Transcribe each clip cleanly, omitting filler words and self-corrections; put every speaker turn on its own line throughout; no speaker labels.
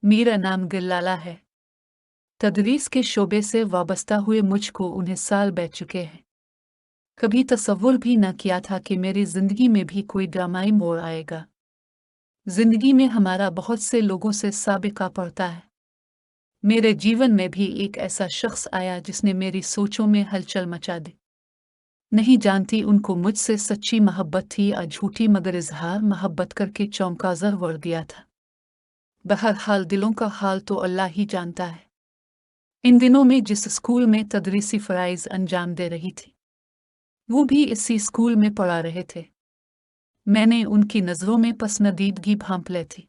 मेरा नाम गिल्लाला है। तदरीस के शोबे से वाबस्ता हुए मुझको 19 साल बीत चुके हैं। कभी तसव्वुर भी न किया था कि मेरी ज़िंदगी में भी कोई ड्रामाई मोड़ आएगा। ज़िंदगी में हमारा बहुत से लोगों से साबिका पड़ता है। मेरे जीवन में भी एक ऐसा शख्स आया जिसने मेरी सोचों में हलचल मचा दी। नहीं जानती उनको मुझसे सच्ची मोहब्बत थी या झूठी, मगर इजहार मोहब्बत करके चौंका ज़र दिया था। बहरहाल दिलों का हाल तो अल्लाह ही जानता है। इन दिनों में जिस स्कूल में तदरीसी फ़राइज़ अंजाम दे रही थी, वो भी इसी स्कूल में पढ़ा रहे थे। मैंने उनकी नज़रों में पसंदीदगी भांप ली थी।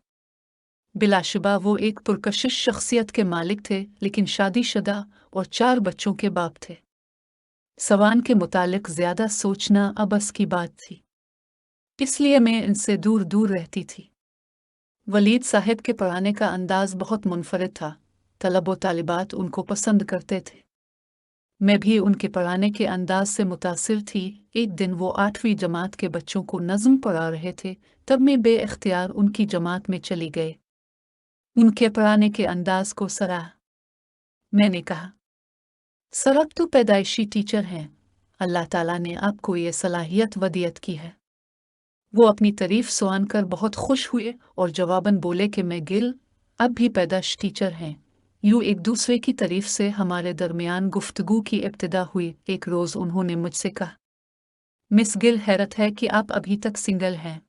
बिलाशुबा वो एक पुरकशिश शख्सियत के मालिक थे, लेकिन शादीशुदा और 4 बच्चों के बाप थे। सवान के मुतालिक ज़्यादा सोचना अबस की बात थी, इसलिए मैं इनसे दूर दूर रहती थी। वलीद साहब के पढ़ाने का अंदाज़ बहुत मुनफरिद था। तलब व तालिबात उनको पसंद करते थे। मैं भी उनके पढ़ाने के अंदाज से मुतासिर थी। एक दिन वो 8वीं जमात के बच्चों को नज़्म पढ़ा रहे थे, तब मैं बेइख्तियार उनकी जमात में चली गई। उनके पढ़ाने के अंदाज को सराहा। मैंने कहा, सर आप तो पैदाइशी टीचर हैं, अल्लाह ताला ने आपको ये सलाहियत वदियत की है। वो अपनी तारीफ सुन कर बहुत खुश हुए और जवाबन बोले कि मैं गिल अब भी पैदाइश टीचर हैं। यूँ एक दूसरे की तारीफ से हमारे दरमियान गुफ्तगू की इब्तिदा हुई। एक रोज़ उन्होंने मुझसे कहा, मिस गिल, हैरत है कि आप अभी तक सिंगल हैं।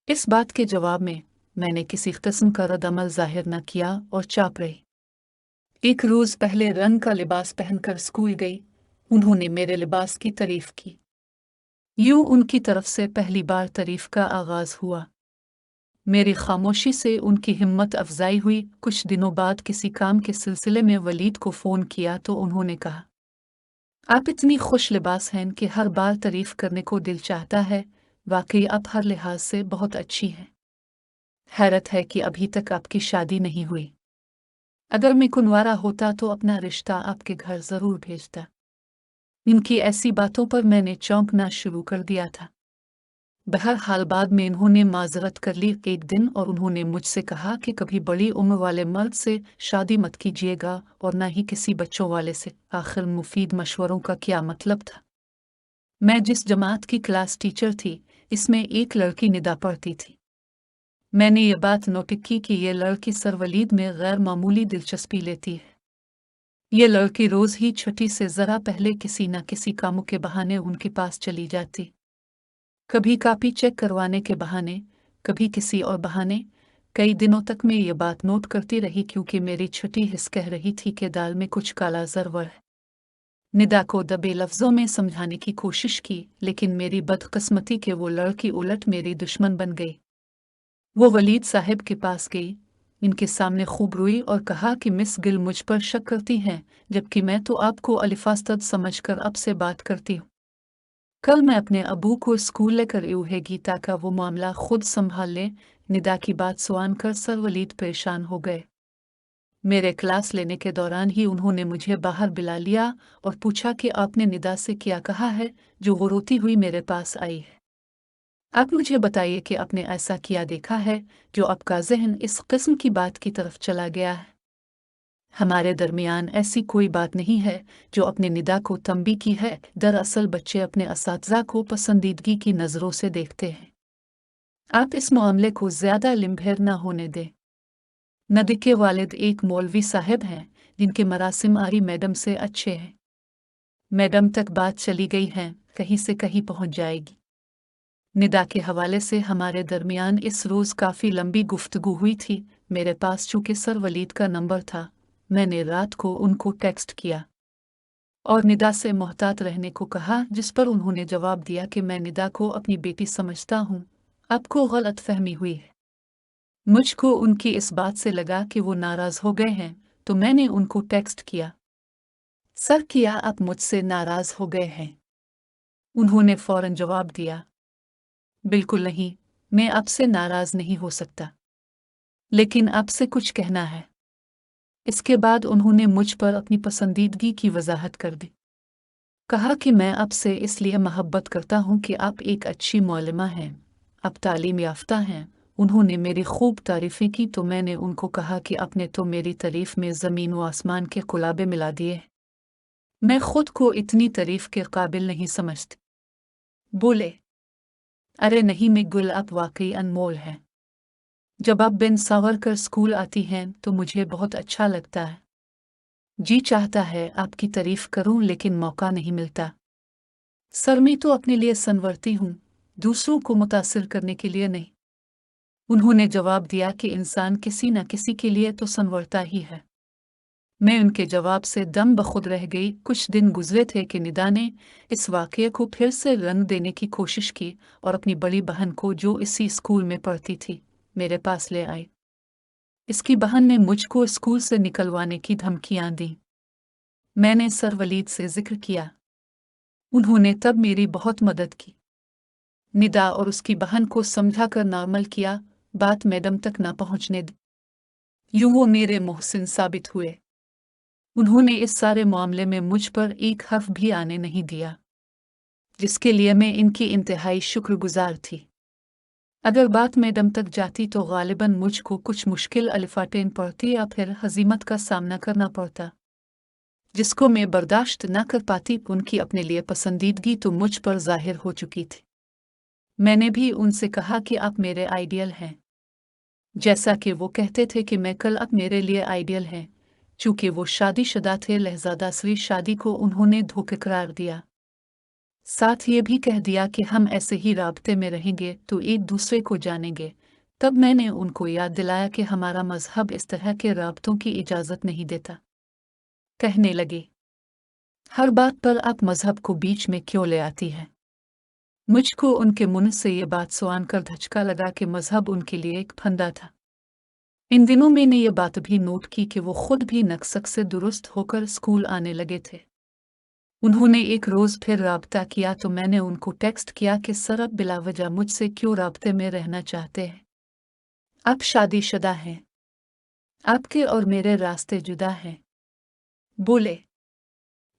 इस बात के जवाब में मैंने किसी किस्म का रद्द-अमल जाहिर न किया और चाप रही। एक रोज़ पहले रंग का लिबास पहनकर स्कूल गई। उन्होंने मेरे लिबास की तारीफ की। यूँ उनकी तरफ से पहली बार तारीफ का आगाज़ हुआ। मेरी खामोशी से उनकी हिम्मत अफजाई हुई। कुछ दिनों बाद किसी काम के सिलसिले में वलीद को फ़ोन किया तो उन्होंने कहा, आप इतनी खुश लिबास हैं कि हर बार तारीफ करने को दिल चाहता है। वाकई आप हर लिहाज से बहुत अच्छी हैं। हैरत है कि अभी तक आपकी शादी नहीं हुई। अगर मैं कुंवारा होता तो अपना रिश्ता आपके घर ज़रूर भेजता। इनकी ऐसी बातों पर मैंने चौंकना शुरू कर दिया था। बहरहाल बाद में इन्होंने माजरत कर ली एक दिन, और उन्होंने मुझसे कहा कि कभी बड़ी उम्र वाले मर्द से शादी मत कीजिएगा और न ही किसी बच्चों वाले से। आखिर मुफीद मशवरों का क्या मतलब था? मैं जिस जमात की क्लास टीचर थी, इसमें एक लड़की निदा पढ़ती थी। मैंने ये बात नोट की कि ये लड़की सर वलीद में गैर मामूली दिलचस्पी लेती है। ये लड़की रोज़ ही छुट्टी से ज़रा पहले किसी न किसी कामों के बहाने उनके पास चली जाती। कभी कापी चेक करवाने के बहाने, कभी किसी और बहाने। कई दिनों तक मैं ये बात नोट करती रही, क्योंकि मेरी छठी हिस्स कह रही थी कि दाल में कुछ काला ज़रवर है। निदा को दबे लफ्ज़ों में समझाने की कोशिश की, लेकिन मेरी बदकिस्मती के वो लड़की उलट मेरी दुश्मन बन गई। वो वलीद साहब के पास गई, इनके सामने खूब रोई और कहा कि मिस गिल मुझ पर शक करती हैं, जबकि मैं तो आपको अलिफास्तद समझकर अब से बात करती हूँ। कल मैं अपने अबू को स्कूल लेकर आऊँगी ताकि वो मामला खुद संभाल लें। निदा की बात सुन कर सर वलीद परेशान हो गए। मेरे क्लास लेने के दौरान ही उन्होंने मुझे बाहर बुला लिया और पूछा कि आपने निदा से क्या कहा है, जो वो रोती हुई मेरे पास आई है। आप मुझे बताइए कि आपने ऐसा क्या देखा है जो आपका ज़हन इस किस्म की बात की तरफ चला गया है। हमारे दरमियान ऐसी कोई बात नहीं है जो अपने निदा को तंबी की है। दरअसल बच्चे अपने असातिज़ा को पसंदीदगी की नज़रों से देखते हैं। आप इस मामले को ज़्यादा लिम्भेर न होने दें। नदी के वालिद एक मौलवी साहब हैं, जिनके मरासिम आरी मैडम से अच्छे हैं। मैडम तक बात चली गई है, कहीं से कहीं पहुंच जाएगी। निदा के हवाले से हमारे दरमियान इस रोज़ काफ़ी लंबी गुफ्तगू हुई थी। मेरे पास चूँकि सर वलीद का नंबर था, मैंने रात को उनको टेक्स्ट किया और निदा से मोहतात रहने को कहा, जिस पर उन्होंने जवाब दिया कि मैं निदा को अपनी बेटी समझता हूँ, आपको गलतफहमी हुई है। मुझको उनकी इस बात से लगा कि वो नाराज़ हो गए हैं, तो मैंने उनको टेक्स्ट किया, सर क्या आप मुझसे नाराज़ हो गए हैं? उन्होंने फ़ौरन जवाब दिया, बिल्कुल नहीं, मैं आपसे नाराज़ नहीं हो सकता, लेकिन आपसे कुछ कहना है। इसके बाद उन्होंने मुझ पर अपनी पसंदीदगी की वजाहत कर दी। कहा कि मैं आपसे इसलिए मोहब्बत करता हूँ कि आप एक अच्छी मौलमा हैं, आप तालीम याफ्ता हैं, उन्होंने मेरी खूब तारीफ़ें की तो मैंने उनको कहा कि आपने तो मेरी तारीफ़ में ज़मीन व आसमान के कुलाबे मिला दिए। मैं खुद को इतनी तारीफ़ के काबिल नहीं समझती। बोले, अरे नहीं गुल, आप वाकई अनमोल हैं। जब आप बिन सवर कर स्कूल आती हैं तो मुझे बहुत अच्छा लगता है। जी चाहता है आपकी तारीफ़ करूं लेकिन मौका नहीं मिलता। सर मैं तो अपने लिए संवरती हूँ, दूसरों को मुतासिर करने के लिए नहीं। उन्होंने जवाब दिया कि इंसान किसी न किसी के लिए तो संवरता ही है। मैं उनके जवाब से दम बखुद रह गई। कुछ दिन गुजरे थे कि निदा ने इस वाक़ये को फिर से रंग देने की कोशिश की और अपनी बड़ी बहन को, जो इसी स्कूल में पढ़ती थी, मेरे पास ले आई। इसकी बहन ने मुझको स्कूल से निकलवाने की धमकियां दी। मैंने सर वलीद से जिक्र किया। उन्होंने तब मेरी बहुत मदद की। निदा और उसकी बहन को समझा कर नॉर्मल किया, बात मैडम तक न पहुंचने दी। यूं वो मेरे मोहसिन साबित हुए। उन्होंने इस सारे मामले में मुझ पर एक हर्फ भी आने नहीं दिया, जिसके लिए मैं इनकी इंतहाई शुक्रगुजार थी। अगर बात मैडम तक जाती तो गालिबन मुझको कुछ मुश्किल अलिफाटें पड़ती या फिर हजीमत का सामना करना पड़ता, जिसको मैं बर्दाश्त न कर पाती। उनकी अपने लिए पसंदीदगी तो मुझ पर जाहिर हो चुकी थी। मैंने भी उनसे कहा कि आप मेरे आइडियल हैं, जैसा कि वो कहते थे कि मैं कल अब मेरे लिए आइडियल हैं। चूंकि वो शादीशुदा थे, लहज़ादा स्वी शादी को उन्होंने धोखे करार दिया। साथ ये भी कह दिया कि हम ऐसे ही राब्ते में रहेंगे तो एक दूसरे को जानेंगे। तब मैंने उनको याद दिलाया कि हमारा मजहब इस तरह के राब्तों की इजाज़त नहीं देता। कहने लगे, हर बात पर आप मजहब को बीच में क्यों ले आती है? मुझको उनके मुंह से ये बात सुन कर धचका लगा कि मजहब उनके लिए एक फंदा था। इन दिनों मैंने ये बात भी नोट की कि वो खुद भी नक्सक से दुरुस्त होकर स्कूल आने लगे थे। उन्होंने एक रोज़ फिर राब्ता किया तो मैंने उनको टेक्स्ट किया कि सर अब बिलावजह मुझसे क्यों राब्ते में रहना चाहते हैं? आप शादीशुदा हैं। आपके और मेरे रास्ते जुदा हैं। बोले,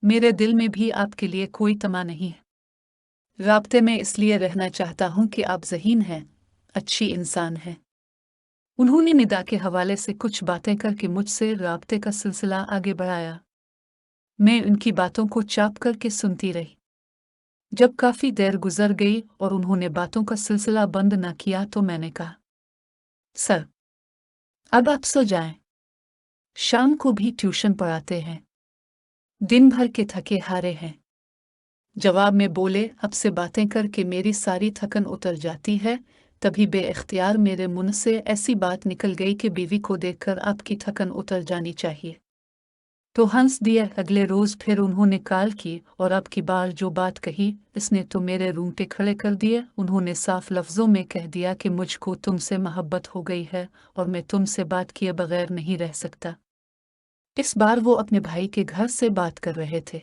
मेरे दिल में भी आपके लिए कोई तमा नहीं है। राब्ते में इसलिए रहना चाहता हूँ कि आप ज़हीन हैं, अच्छी इंसान हैं। उन्होंने निदा के हवाले से कुछ बातें करके मुझसे राब्ते का सिलसिला आगे बढ़ाया। मैं उनकी बातों को चाप करके सुनती रही। जब काफ़ी देर गुजर गई और उन्होंने बातों का सिलसिला बंद न किया तो मैंने कहा, सर अब आप सो जाएं। शाम को भी ट्यूशन पढ़ाते हैं, दिन भर के थके हारे हैं। जवाब में बोले, अब से बातें करके मेरी सारी थकन उतर जाती है। तभी बेइख्तियार मेरे मुंह से ऐसी बात निकल गई कि बीवी को देखकर आपकी थकन उतर जानी चाहिए। तो हंस दिए। अगले रोज़ फिर उन्होंने कॉल की और अब की बार जो बात कही, इसने तो मेरे रूंगटे खड़े कर दिए। उन्होंने साफ लफ्ज़ों में कह दिया कि मुझको तुमसे मोहब्बत हो गई है और मैं तुमसे बात किए बगैर नहीं रह सकता। इस बार वो अपने भाई के घर से बात कर रहे थे।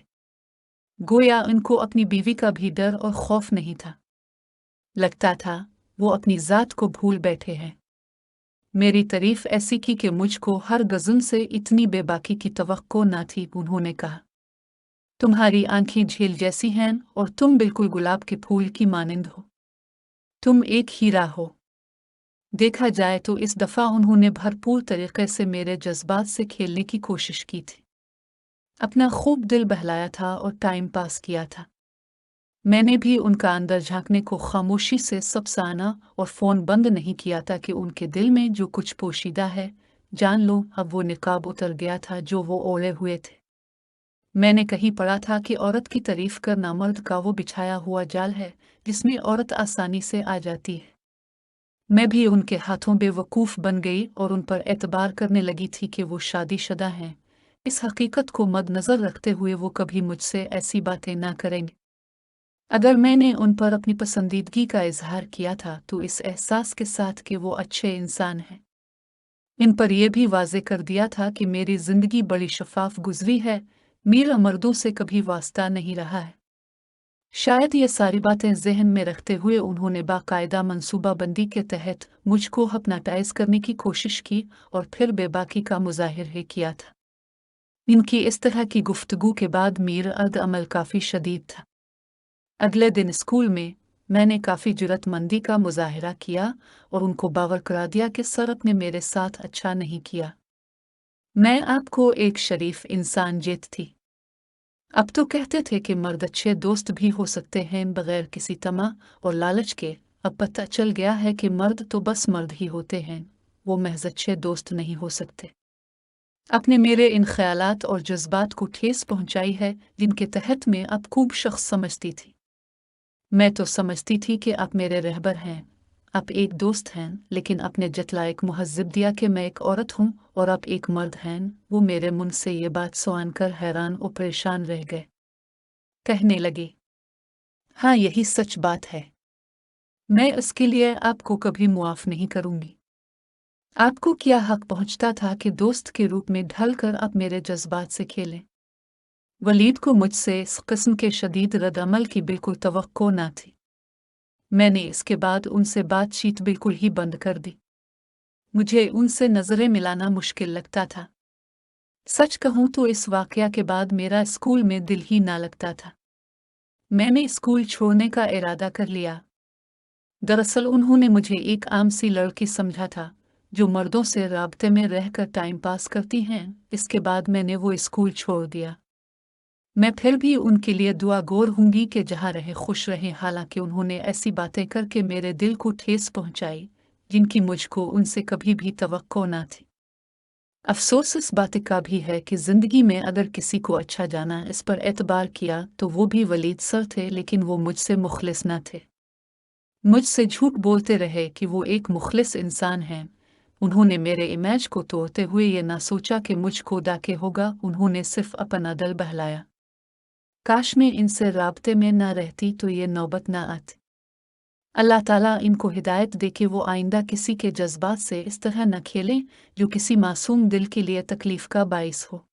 गोया उनको अपनी बीवी का भी डर और खौफ नहीं था। लगता था वो अपनी ज़ात को भूल बैठे हैं। मेरी तारीफ ऐसी की कि मुझको हर गज़ल से इतनी बेबाकी की तवक्को न थी। उन्होंने कहा, तुम्हारी आंखें झील जैसी हैं और तुम बिल्कुल गुलाब के फूल की मानिंद हो। तुम एक हीरा हो। देखा जाए तो इस दफ़ा उन्होंने भरपूर तरीक़े से मेरे जज्बात से खेलने की कोशिश की थी। अपना खूब दिल बहलाया था और टाइम पास किया था। मैंने भी उनका अंदर झांकने को खामोशी से सबसाना और फ़ोन बंद नहीं किया था कि उनके दिल में जो कुछ पोशीदा है, जान लो। अब वो निकाब उतर गया था जो वो ओढ़े हुए थे। मैंने कहीं पढ़ा था कि औरत की तारीफ करना मर्द का वो बिछाया हुआ जाल है जिसमें औरत आसानी से आ जाती है। मैं भी उनके हाथों बेवकूफ़ बन गई और उन पर एतबार करने लगी थी कि वो शादीशुदा हैं। इस हकीकत को मद्देनज़र रखते हुए वो कभी मुझसे ऐसी बातें ना करेंगे। अगर मैंने उन पर अपनी पसंदीदगी का इजहार किया था तो इस एहसास के साथ कि वो अच्छे इंसान हैं। इन पर यह भी वाज़े कर दिया था कि मेरी ज़िंदगी बड़ी शफाफ गुजरी है, मेरा मर्दों से कभी वास्ता नहीं रहा है। शायद ये सारी बातें ज़हन में रखते हुए उन्होंने बाकायदा मनसूबाबंदी के तहत मुझको हिप्नोटाइज़ करने की कोशिश की और फिर बेबाकी का मुज़ाहिर किया था। इनकी इस तरह की गुफ्तगू के बाद मेरा अद अमल काफ़ी शदीद था। अगले दिन स्कूल में मैंने काफ़ी जुर्रतमंदी का मुजाहिरा किया और उनको बावर करा दिया कि सर आपने मेरे साथ अच्छा नहीं किया। मैं आपको एक शरीफ इंसान जेत थी। अब तो कहते थे कि मर्द अच्छे दोस्त भी हो सकते हैं बगैर किसी तमा और लालच के। अब पता चल गया है कि मर्द तो बस मर्द ही होते हैं, वो महज अच्छे दोस्त नहीं हो सकते। आपने मेरे इन ख्यालात और जज्बात को ठेस पहुंचाई है जिनके तहत मैं अब खूब शख्स समझती थी। मैं तो समझती थी कि आप मेरे रहबर हैं, आप एक दोस्त हैं, लेकिन आपने जतलायक मुहज्जब दिया कि मैं एक औरत हूँ और आप एक मर्द हैं। वो मेरे मुंह से ये बात सुन कर हैरान और परेशान रह गए। कहने लगे, हाँ यही सच बात है, मैं इसके लिए आपको कभी मुआफ नहीं करूंगी। आपको क्या हक पहुंचता था कि दोस्त के रूप में ढल कर आप मेरे जज्बात से खेलें? वलीद को मुझसे इस किस्म के शदीद रद्द-अमल की बिल्कुल तवक्को न थी। मैंने इसके बाद उनसे बातचीत बिल्कुल ही बंद कर दी। मुझे उनसे नज़रें मिलाना मुश्किल लगता था। सच कहूँ तो इस वाक़या के बाद मेरा स्कूल में दिल ही ना लगता था। मैंने स्कूल छोड़ने का इरादा कर लिया। दरअसल उन्होंने मुझे एक आम सी लड़की समझा था, जो मर्दों से राब्ते में रहकर टाइम पास करती हैं। इसके बाद मैंने वो स्कूल छोड़ दिया। मैं फिर भी उनके लिए दुआ गोर हूँगी कि जहाँ रहे खुश रहें। हालांकि उन्होंने ऐसी बातें करके मेरे दिल को ठेस पहुँचाई जिनकी मुझको उनसे कभी भी तवक्को ना थी। अफसोस इस बात का भी है कि ज़िंदगी में अगर किसी को अच्छा जाना इस पर एतबार किया तो वो भी वलीद सर थे, लेकिन वो मुझसे मुखलिस न थे। मुझसे झूठ बोलते रहे कि वो एक मुखलिस इंसान हैं। उन्होंने मेरे इमेज को तोड़ते हुए ये ना सोचा कि मुझको डाके होगा। उन्होंने सिर्फ अपना दिल बहलाया। काश मैं इनसे राब्ते में ना रहती तो ये नौबत ना आती। अल्लाह ताला इनको हिदायत दे कि वो आइंदा किसी के जज्बात से इस तरह न खेलें जो किसी मासूम दिल के लिए तकलीफ का बाइस हो।